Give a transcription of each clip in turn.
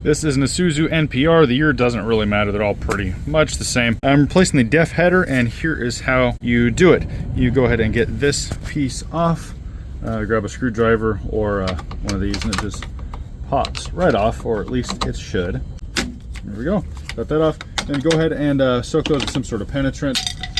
This is an Isuzu NPR. The year doesn't really matter. They're all pretty much the same. I'm replacing the DEF header, and here is how you do it. You go ahead and get this piece off. Grab a screwdriver or one of these, and it just pops right off, or at least it should. There we go. Got that off. Then go ahead and soak those with some sort of penetrant.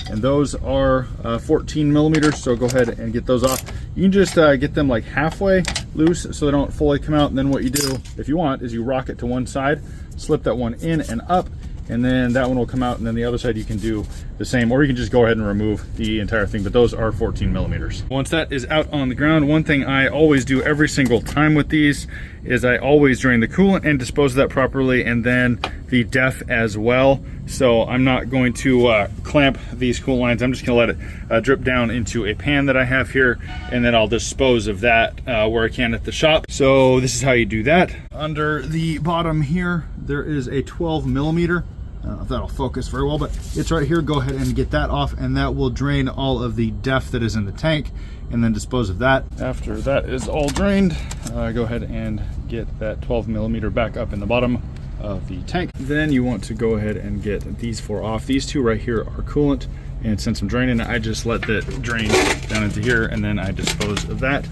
And those are 14 millimeters, so go ahead and get those off. You can just get them like halfway loose so they don't fully come out. And then what you do, if you want, is you rock it to one side, slip that one in and up, and then that one will come out, and then the other side you can do the same, or you can just go ahead and remove the entire thing, but those are 14 millimeters. Once that is out on the ground, one thing I always do every single time with these is I always drain the coolant and dispose of that properly, and then the DEF as well. So I'm not going to clamp these coolant lines. I'm just gonna let it drip down into a pan that I have here, and then I'll dispose of that where I can at the shop. So this is how you do that. Under the bottom here, there is a 12 millimeter. I don't know if that'll focus very well, but it's right here. Go ahead and get that off, and that will drain all of the DEF that is in the tank, and then dispose of that. After that is all drained, go ahead and get that 12 millimeter back up in the bottom of the tank. Then you want to go ahead and get these four off. These two right here are coolant, and since I'm draining it, I just let that drain down into here, and then I dispose of that.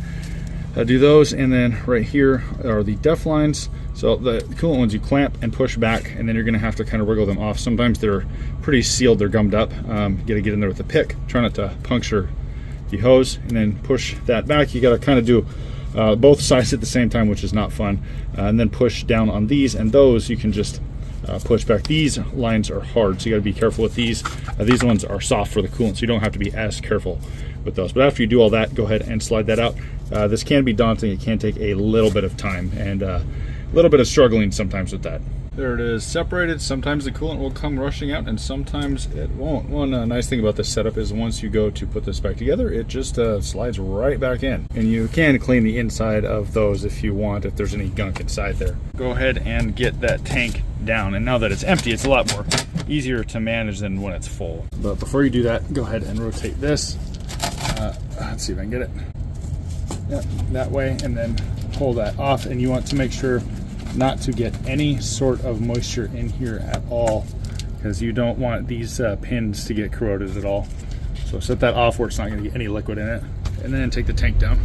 Do those, and then right here are the DEF lines. So the coolant ones you clamp and push back, and then you're gonna have to kind of wiggle them off. Sometimes they're pretty sealed, they're gummed up. You gotta get in there with a pick, try not to puncture the hose, and then push that back. You gotta kind of do both sides at the same time, which is not fun. And then push down on these, and those you can just push back. These lines are hard, so you gotta be careful with these. These ones are soft for the coolant, so you don't have to be as careful with those. But after you do all that, go ahead and slide that out. This can be daunting. It can take a little bit of time, and a little bit of struggling sometimes with that. There it is, separated. Sometimes the coolant will come rushing out, and sometimes it won't. One nice thing about this setup is once you go to put this back together, it just slides right back in. And you can clean the inside of those if you want, if there's any gunk inside there. Go ahead and get that tank down, and now that it's empty, it's a lot more easier to manage than when it's full. But before you do that, go ahead and rotate this. Let's see if I can get it. Yep, that way, and then pull that off. And you want to make sure not to get any sort of moisture in here at all, because you don't want these pins to get corroded at all. So set that off where it's not going to get any liquid in it, and then take the tank down.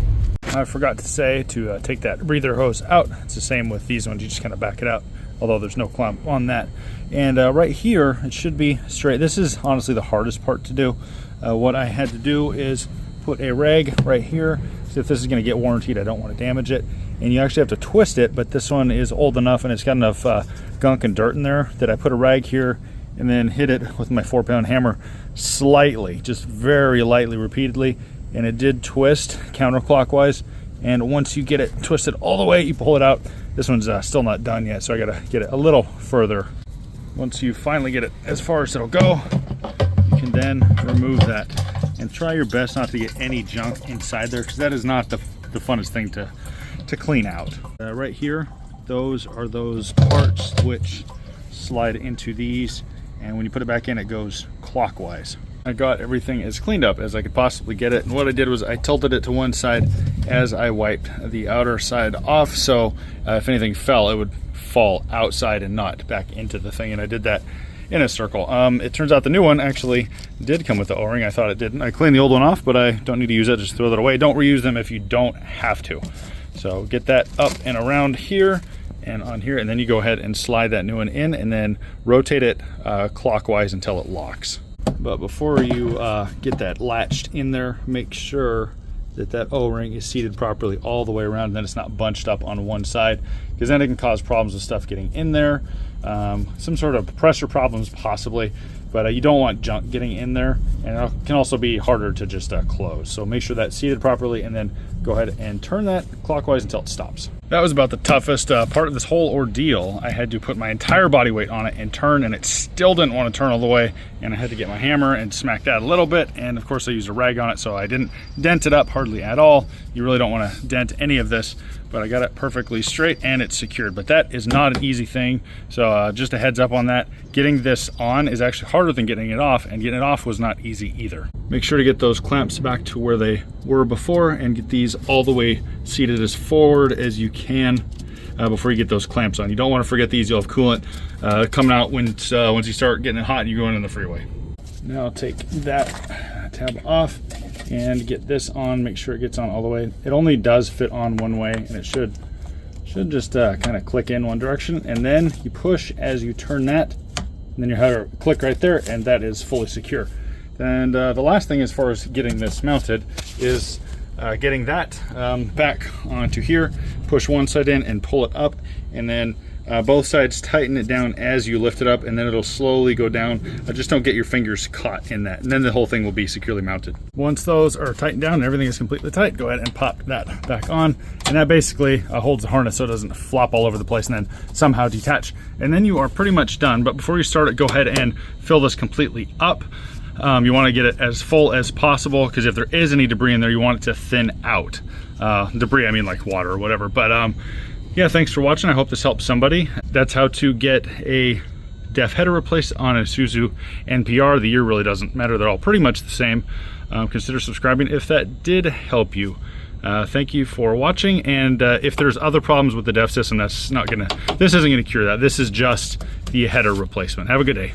I forgot to say to take that breather hose out. It's the same with these ones. You just kind of back it out, although there's no clamp on that. And right here, it should be straight. This is honestly the hardest part to do. What I had to do is put a rag right here. So if this is going to get warranted, I don't want to damage it. And you actually have to twist it, but this one is old enough and it's got enough gunk and dirt in there that I put a rag here and then hit it with my 4-pound hammer slightly, just very lightly, repeatedly, and it did twist counterclockwise. And once you get it twisted all the way, you pull it out. This one's still not done yet, so I gotta get it a little further. Once you finally get it as far as it'll go, you can then remove that. And try your best not to get any junk inside there, because that is not the funnest thing to clean out. Right here, those are those parts which slide into these, and when you put it back in, it goes clockwise. I got everything as cleaned up as I could possibly get it, and what I did was I tilted it to one side as I wiped the outer side off, so if anything fell, it would fall outside and not back into the thing, and I did that in a circle. It turns out the new one actually did come with the O-ring. I thought it didn't. I cleaned the old one off, but I don't need to use it. Just throw that away. Don't reuse them if you don't have to. So get that up and around here and on here, and then you go ahead and slide that new one in, and then rotate it clockwise until it locks. But before you get that latched in there, make sure that that O-ring is seated properly all the way around, and then it's not bunched up on one side, because then it can cause problems with stuff getting in there. Some sort of pressure problems possibly, but you don't want junk getting in there, and it can also be harder to just close. So make sure that's seated properly, and then go ahead and turn that clockwise until it stops. That was about the toughest part of this whole ordeal. I had to put my entire body weight on it and turn, and it still didn't want to turn all the way, and I had to get my hammer and smack that a little bit, and of course I used a rag on it, so I didn't dent it up hardly at all. You really don't want to dent any of this, but I got it perfectly straight and it's secured. But that is not an easy thing, so just a heads up on that. Getting this on is actually harder than getting it off, and getting it off was not easy either. Make sure to get those clamps back to where they were before, and get these all the way seated as forward as you can. before you get those clamps on. You don't want to forget these. You'll have coolant coming out once you start getting it hot and you're going in the freeway. Now take that tab off and get this on. Make sure it gets on all the way. It only does fit on one way, and it should just kind of click in one direction, and then you push as you turn that, and then you have a click right there, and that is fully secure. And the last thing as far as getting this mounted is getting that back onto here. Push one side in and pull it up, and then both sides tighten it down as you lift it up, and then it'll slowly go down. Just don't get your fingers caught in that, and then the whole thing will be securely mounted. Once those are tightened down and everything is completely tight, go ahead and pop that back on, and that basically holds the harness so it doesn't flop all over the place and then somehow detach. And then you are pretty much done. But before you start it, go ahead and fill this completely up. You want to get it as full as possible, because if there is any debris in there, you want it to thin out. Debris, I mean like water or whatever. But yeah, thanks for watching. I hope this helps somebody. That's how to get a DEF header replaced on a Isuzu NPR. The year really doesn't matter. They're all pretty much the same. Consider subscribing if that did help you. Thank you for watching, and if there's other problems with the DEF system, this isn't gonna cure that. This is just the header replacement. Have a good day.